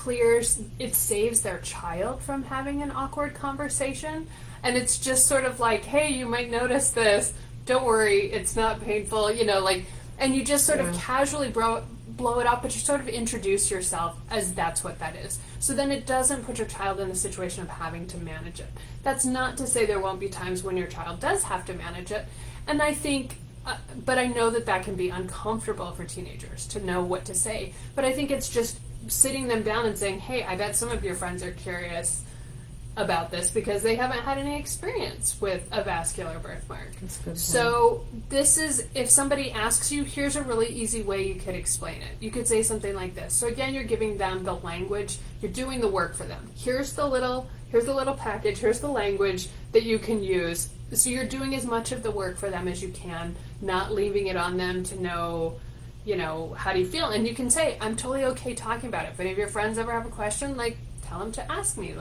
it saves their child from having an awkward conversation. And it's just sort of like, hey, you might notice this. Don't worry, it's not painful, and you just sort of casually blow it up, but you sort of introduce yourself as that's what that is. So then it doesn't put your child in the situation of having to manage it. That's not to say there won't be times when your child does have to manage it. And I think, but I know that can be uncomfortable for teenagers to know what to say. But I think it's just sitting them down and saying, hey, I bet some of your friends are curious about this because they haven't had any experience with a vascular birthmark. That's good. So this is, if somebody asks you, here's a really easy way you could explain it. You could say something like this. So again, you're giving them the language, you're doing the work for them. Here's the little package, here's the language that you can use. So you're doing as much of the work for them as you can, not leaving it on them to know, how do you feel? And you can say, I'm totally okay talking about it. If any of your friends ever have a question, tell them to ask me,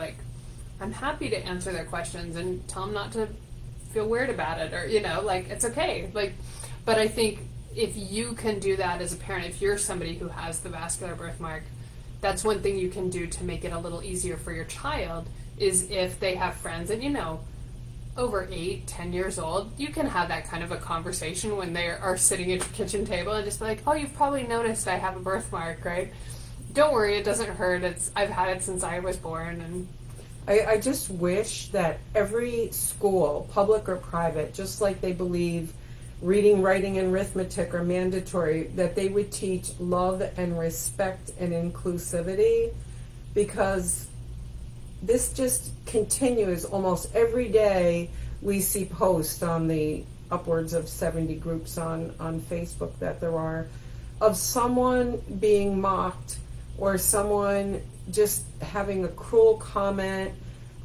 I'm happy to answer their questions, and tell them not to feel weird about it, or, it's okay. But I think if you can do that as a parent, if you're somebody who has the vascular birthmark, that's one thing you can do to make it a little easier for your child, is if they have friends, and over 8-10 years old, you can have that kind of a conversation when they are sitting at your kitchen table and just be like, oh, you've probably noticed I have a birthmark, right? Don't worry, it doesn't hurt. I've had it since I was born. And I just wish that every school, public or private, just like they believe reading, writing, and arithmetic are mandatory, that they would teach love and respect and inclusivity, because this just continues almost every day. We see posts on the upwards of 70 groups on Facebook that there are, of someone being mocked, or someone just having a cruel comment,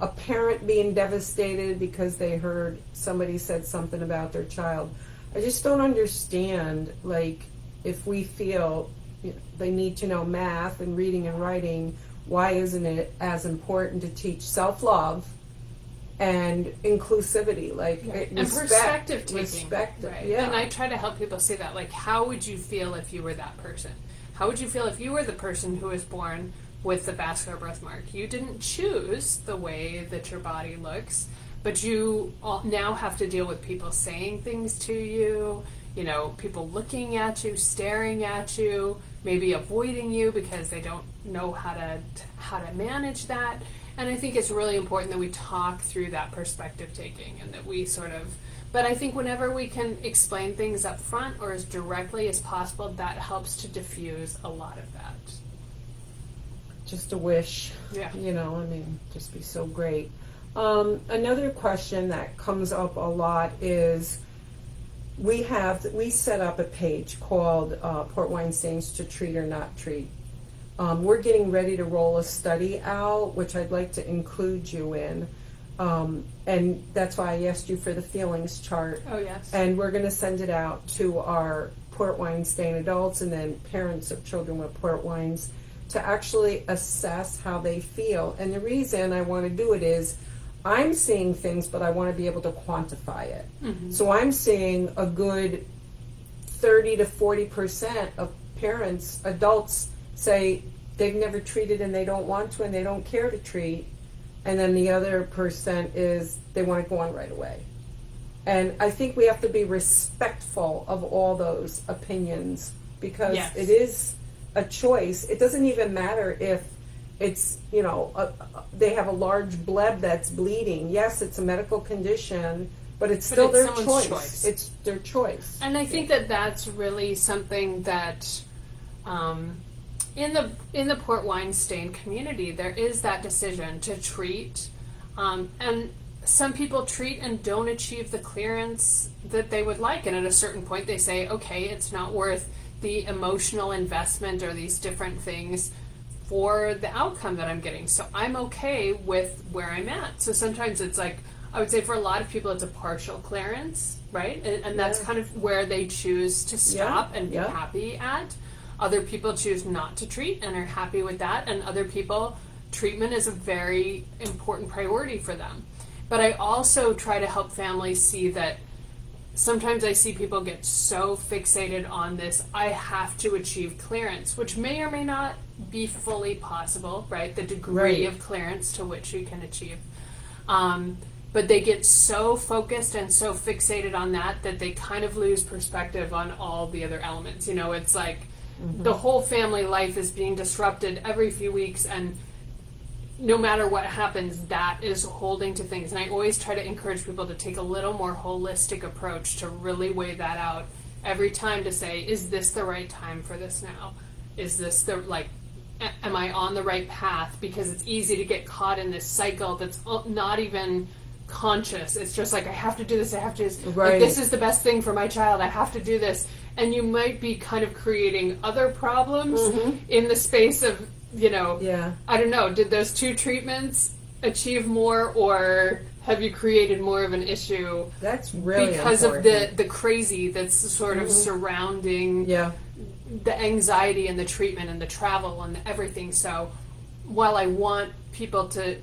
a parent being devastated because they heard somebody said something about their child. I just don't understand, like, if we feel they need to know math and reading and writing, why isn't it as important to teach self-love and inclusivity, like and respect, perspective taking, respect, right? yeah. And I try to help people see that, like, how would you feel if you were that person? How would you feel if you were the person who was born with the vascular birthmark? You didn't choose the way that your body looks, but you now have to deal with people saying things to you, people looking at you, staring at you, maybe avoiding you because they don't know how to manage that. And I think it's really important that we talk through that perspective taking, and that we but I think whenever we can explain things up front or as directly as possible, that helps to diffuse a lot of that. Just a wish, Yeah. Just be so great. Another question that comes up a lot is, we set up a page called Port Wine Stains to Treat or Not Treat. We're getting ready to roll a study out, which I'd like to include you in. And that's why I asked you for the feelings chart. Oh, yes. And we're going to send it out to our port wine stain adults and then parents of children with port wines to actually assess how they feel. And the reason I want to do it is, I'm seeing things, but I want to be able to quantify it. Mm-hmm. So I'm seeing a good 30 to 40% of parents, adults, say they've never treated and they don't want to and they don't care to treat. And then the other percent is they want to go on right away. And I think we have to be respectful of all those opinions, because Yes. it is a choice. It doesn't even matter if it's, they have a large bleb that's bleeding. Yes, it's a medical condition, but it's still their choice. It's their choice. And I think that that's really something that in the port wine stain community, there is that decision to treat, and some people treat and don't achieve the clearance that they would like, and at a certain point they say, okay, it's not worth the emotional investment or these different things for the outcome that I'm getting, so I'm okay with where I'm at. So sometimes it's like, I would say for a lot of people it's a partial clearance, right? And that's kind of where they choose to stop and be happy at. Other people choose not to treat and are happy with that, and other people, treatment is a very important priority for them. But I also try to help families see that sometimes I see people get so fixated on this, I have to achieve clearance, which may or may not be fully possible, right? The degree of clearance to which you can achieve. But they get so focused and so fixated on that they kind of lose perspective on all the other elements. It's like the whole family life is being disrupted every few weeks, and no matter what happens, that is holding to things. And I always try to encourage people to take a little more holistic approach to really weigh that out every time, to say, is this the right time for this now? Is this am I on the right path? Because it's easy to get caught in this cycle that's not even conscious. It's just like, I have to do this, I have to do this. Right. Like, this is the best thing for my child, I have to do this. And you might be kind of creating other problems in the space of, I don't know, did those two treatments achieve more, or have you created more of an issue? That's really because important. of the crazy that's sort of surrounding the anxiety and the treatment and the travel and everything. So while I want people to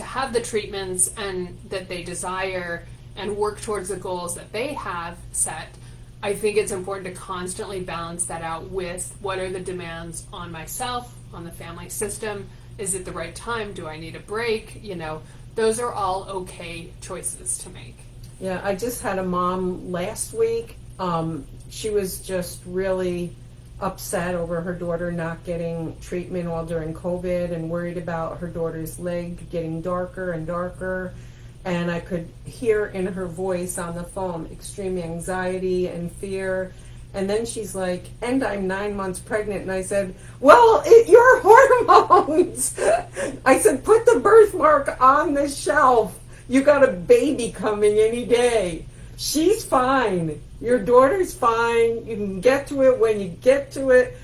have the treatments and that they desire and work towards the goals that they have set, I think it's important to constantly balance that out with, what are the demands on myself, on the family system? Is it the right time? Do I need a break? Those are all okay choices to make. Yeah, I just had a mom last week. She was just really upset over her daughter not getting treatment all during COVID, and worried about her daughter's leg getting darker and darker. And I could hear in her voice on the phone extreme anxiety and fear. And then she's like, and I'm 9 months pregnant. And I said, well, your hormones. I said, put the birthmark on the shelf. You got a baby coming any day. She's fine. Your daughter's fine. You can get to it when you get to it.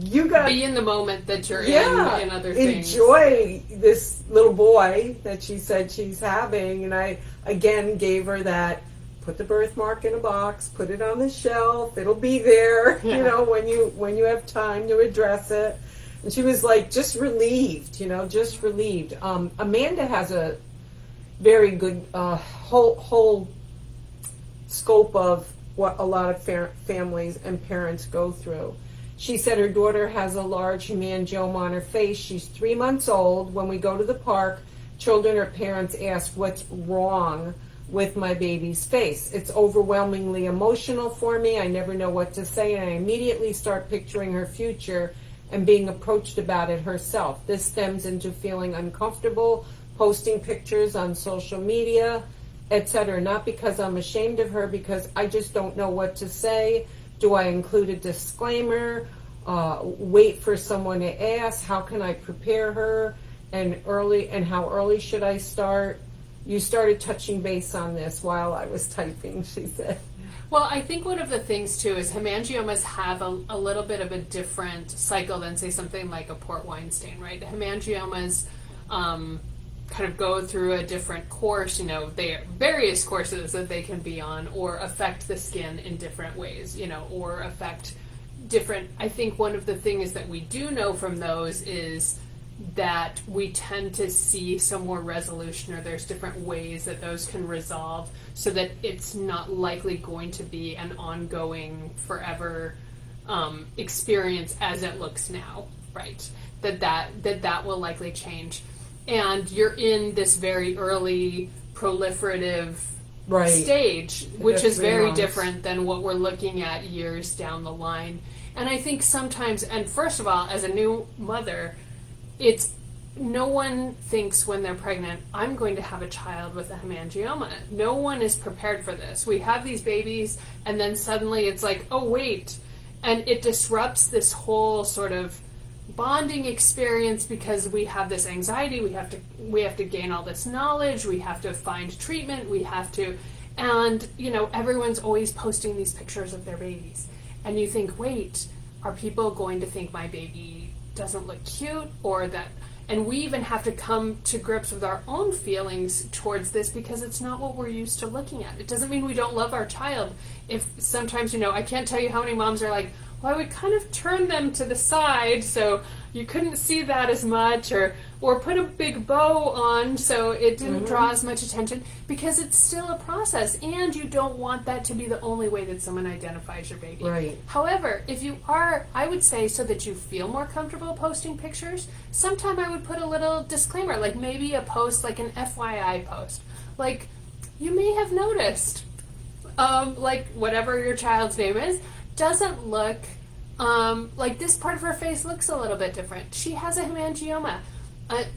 You got be in the moment that you're in other things. Enjoy this little boy that she said she's having. And I again gave her that put the birthmark in a box, put it on the shelf. It'll be there, Yeah. you know, when you have time to address it. And she was like, just relieved, you know, just relieved. Amanda has a very good whole scope of what a lot of families and parents go through. She said her daughter has a large hemangioma on her face. She's 3 months old. When we go to the park, children or parents ask what's wrong with my baby's face. It's overwhelmingly emotional for me. I never know what to say, and I immediately start picturing her future and being approached about it herself. This stems into feeling uncomfortable, posting pictures on social media, etc. Not because I'm ashamed of her, because I just don't know what to say. Do I include a disclaimer? Wait for someone to ask? How can I prepare her? And how early should I start? You started touching base on this while I was typing, she said. Well, I think one of the things, too, is hemangiomas have a little bit of a different cycle than, say, something like a port wine stain, right? The hemangiomas kind of go through a different course, you know, they are various courses that they can be on, or affect the skin in different ways, you know, or affect different. I think one of the things that we do know from those is that we tend to see some more resolution, or there's different ways that those can resolve, so that it's not likely going to be an ongoing forever experience as it looks now, right? That will likely change. And you're in this very early proliferative stage, which is very different than what we're looking at years down the line. And I think sometimes, and first of all, as a new mother, no one thinks when they're pregnant, I'm going to have a child with a hemangioma. No one is prepared for this. We have these babies, and then suddenly it's like, oh, wait. And it disrupts this whole sort of bonding experience, because we have this anxiety, we have to gain all this knowledge, we have to find treatment, and you know, everyone's always posting these pictures of their babies, and you think, wait, are people going to think my baby doesn't look cute, or that? And we even have to come to grips with our own feelings towards this, because it's not what we're used to looking at. It doesn't mean we don't love our child. If sometimes, you know, I can't tell you how many moms are like, well, I would kind of turn them to the side so you couldn't see that as much, or put a big bow on so it didn't draw as much attention, because it's still a process, and you don't want that to be the only way that someone identifies your baby. Right. However, if you are, I would say, so that you feel more comfortable posting pictures, sometime I would put a little disclaimer, like maybe a post, like an FYI post. Like, you may have noticed, like whatever your child's name is, doesn't look like this part of her face looks a little bit different. She has a hemangioma.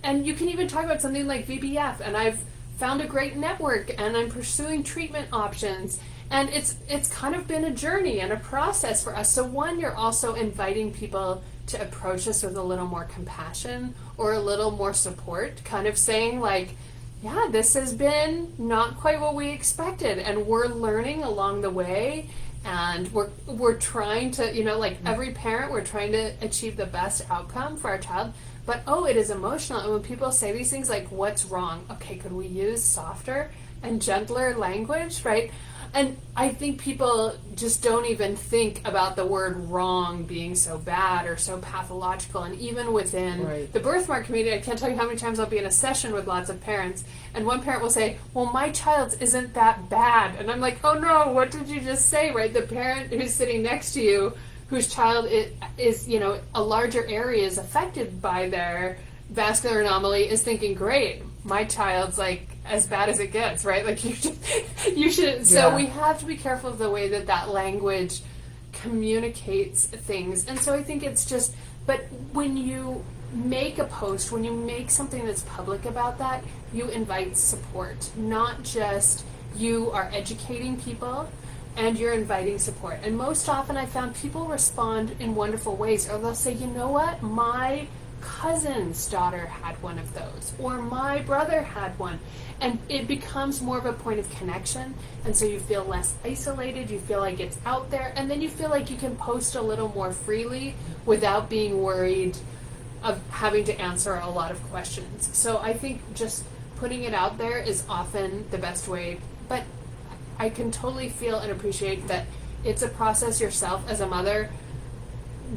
And you can even talk about something like VBF, and I've found a great network, and I'm pursuing treatment options. And it's kind of been a journey and a process for us. So one, you're also inviting people to approach us with a little more compassion or a little more support, kind of saying like, yeah, this has been not quite what we expected, and we're learning along the way. And we're trying to, you know, like every parent, we're trying to achieve the best outcome for our child. But, it is emotional. And when people say these things like, what's wrong? Okay, could we use softer and gentler language, right? And I think people just don't even think about the word wrong being so bad or so pathological. And even within the birthmark community, I can't tell you how many times I'll be in a session with lots of parents, and one parent will say, well, my child's isn't that bad. And I'm like, oh no, what did you just say, right? The parent who's sitting next to you, whose child is, you know, a larger area is affected by their vascular anomaly, is thinking, great, my child's like as bad as it gets, right? Like you should. So we have to be careful of the way that language communicates things. And so I think it's just, but when you make a post, when you make something that's public about that, you invite support, not just you are educating people, and you're inviting support. And most often I found people respond in wonderful ways, or they'll say, you know what, my cousin's daughter had one of those, or my brother had one. And it becomes more of a point of connection, and so you feel less isolated, you feel like it's out there, and then you feel like you can post a little more freely without being worried of having to answer a lot of questions. So I think just putting it out there is often the best way. But I can totally feel and appreciate that it's a process yourself as a mother,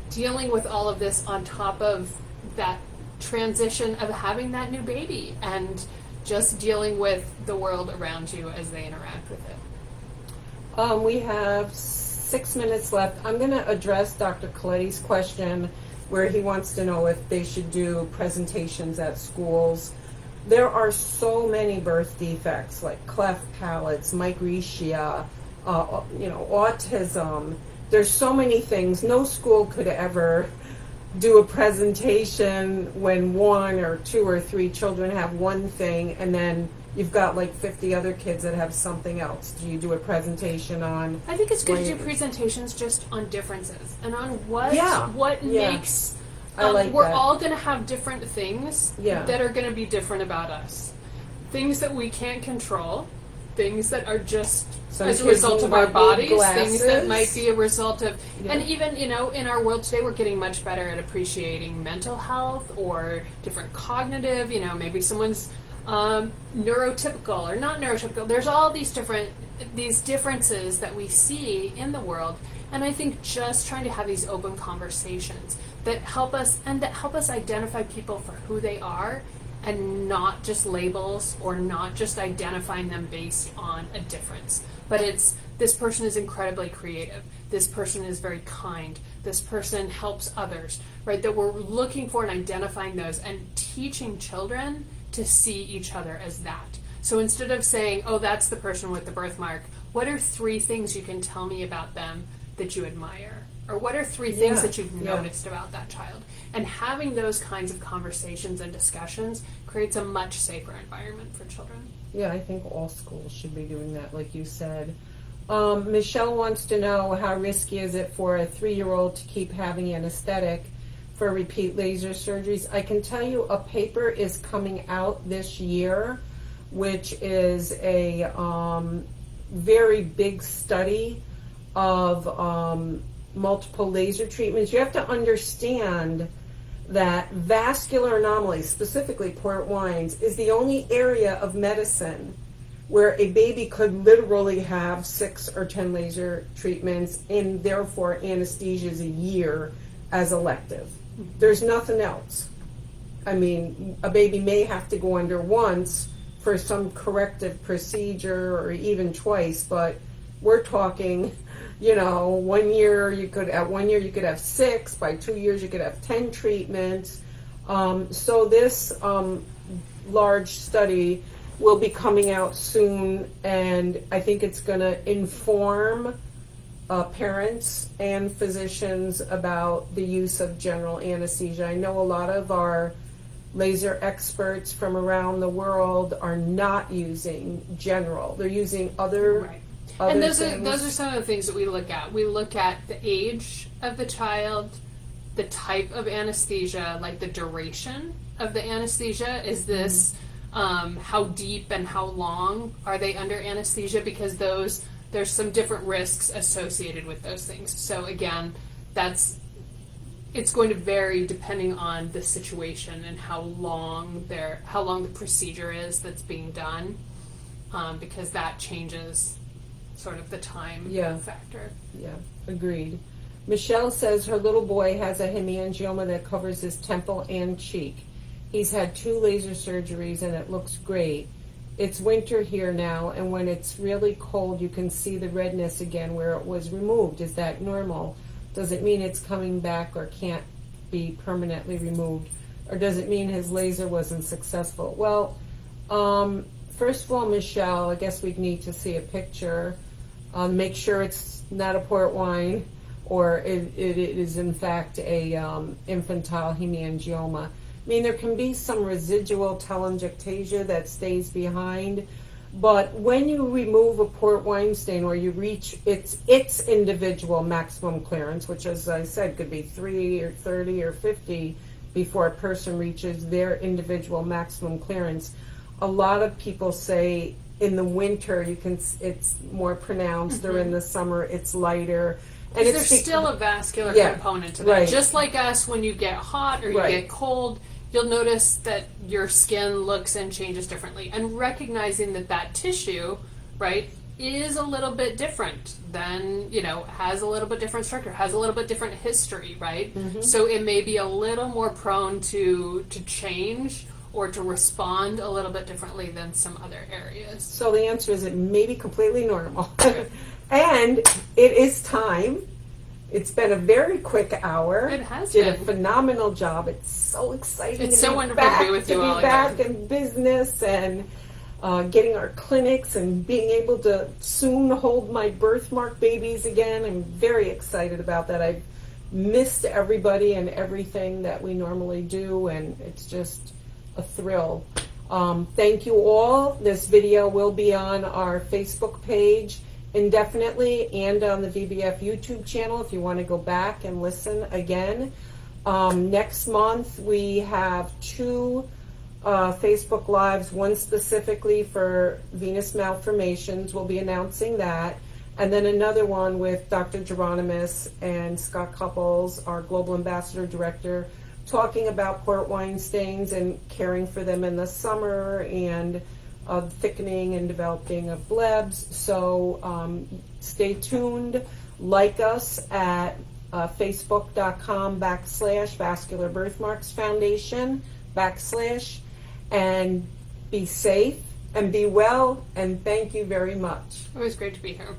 dealing with all of this on top of that transition of having that new baby and just dealing with the world around you as they interact with it. We have 6 minutes left. I'm going to address Dr. Coletti's question where he wants to know if they should do presentations at schools. There are so many birth defects like cleft palates, microtia, autism. There's so many things. No school could ever do a presentation when 1 or 2 or 3 children have one thing and then you've got like 50 other kids that have something else. Do you do a presentation on? I think it's good to do presentations just on differences and on what makes. I like we're that. all going to have different things Yeah. that are going to be different about us. Things that we can't control, things that are just Some as a kids result of need our big bodies, things glasses. that might be a result of, Yeah. and even, in our world today, we're getting much better at appreciating mental health or different cognitive, maybe someone's neurotypical or not neurotypical. There's all these differences that we see in the world. And I think just trying to have these open conversations that help us identify people for who they are and not just labels or not just identifying them based on a difference. But it's, this person is incredibly creative. This person is very kind. This person helps others, right? That we're looking for and identifying those and teaching children to see each other as that. So instead of saying, oh, that's the person with the birthmark, what are 3 things you can tell me about them that you admire? Or what are 3 things that you've noticed about that child? And having those kinds of conversations and discussions creates a much safer environment for children. Yeah, I think all schools should be doing that, like you said. Michelle wants to know how risky is it for a 3-year-old to keep having anesthetic for repeat laser surgeries. I can tell you a paper is coming out this year, which is a very big study of multiple laser treatments. You have to understand that vascular anomalies, specifically port wines, is the only area of medicine where a baby could literally have 6 or 10 laser treatments and therefore anesthesia is a year as elective. There's nothing else. I mean, a baby may have to go under once for some corrective procedure or even twice, but we're talking, 1 year you could have 6, by 2 years you could have 10 treatments. So this large study will be coming out soon, and I think it's going to inform parents and physicians about the use of general anesthesia. I know a lot of our laser experts from around the world are not using general. They're using other And those things. are some of the things that we look at. We look at the age of the child, the type of anesthesia, like the duration of the anesthesia. Is this how deep and how long are they under anesthesia? Because there's some different risks associated with those things. So again, it's going to vary depending on the situation and how long the procedure is that's being done, because that changes sort of the time factor. Yeah, agreed. Michelle says her little boy has a hemangioma that covers his temple and cheek. He's had 2 laser surgeries and it looks great. It's winter here now, and when it's really cold, you can see the redness again where it was removed. Is that normal? Does it mean it's coming back or can't be permanently removed? Or does it mean his laser wasn't successful? Well, first of all, Michelle, I guess we'd need to see a picture. Make sure it's not a port wine, or it is in fact a infantile hemangioma. I mean, there can be some residual telangiectasia that stays behind, but when you remove a port wine stain or you reach its individual maximum clearance, which, as I said, could be 3 or 30 or 50 before a person reaches their individual maximum clearance, a lot of people say in the winter it's more pronounced, or in the summer it's lighter. And there's still a vascular component to that. Right. Just like us, when you get hot or you get cold, you'll notice that your skin looks and changes differently. And recognizing that tissue, right, is a little bit different than, has a little bit different structure, has a little bit different history, right? So it may be a little more prone to change or to respond a little bit differently than some other areas. So the answer is it may be completely normal. And it is time. It's been a very quick hour. It has Did been. a phenomenal job. It's so exciting. It's to so be wonderful to be with you all back again. in business and getting our clinics and being able to soon hold my birthmark babies again. I'm very excited about that. I've missed everybody and everything that we normally do, and it's just a thrill. Thank you all. This video will be on our Facebook page indefinitely and on the VBF YouTube channel if you want to go back and listen again. Next month we have 2 Facebook Lives, one specifically for venous malformations. We'll be announcing that. And then another one with Dr. Geronimus and Scott Couples, our Global Ambassador Director, talking about port wine stains and caring for them in the summer and thickening and developing of blebs. So stay tuned. Like us at facebook.com/Vascular Birthmarks Foundation / and be safe and be well, and thank you very much. It was great to be here.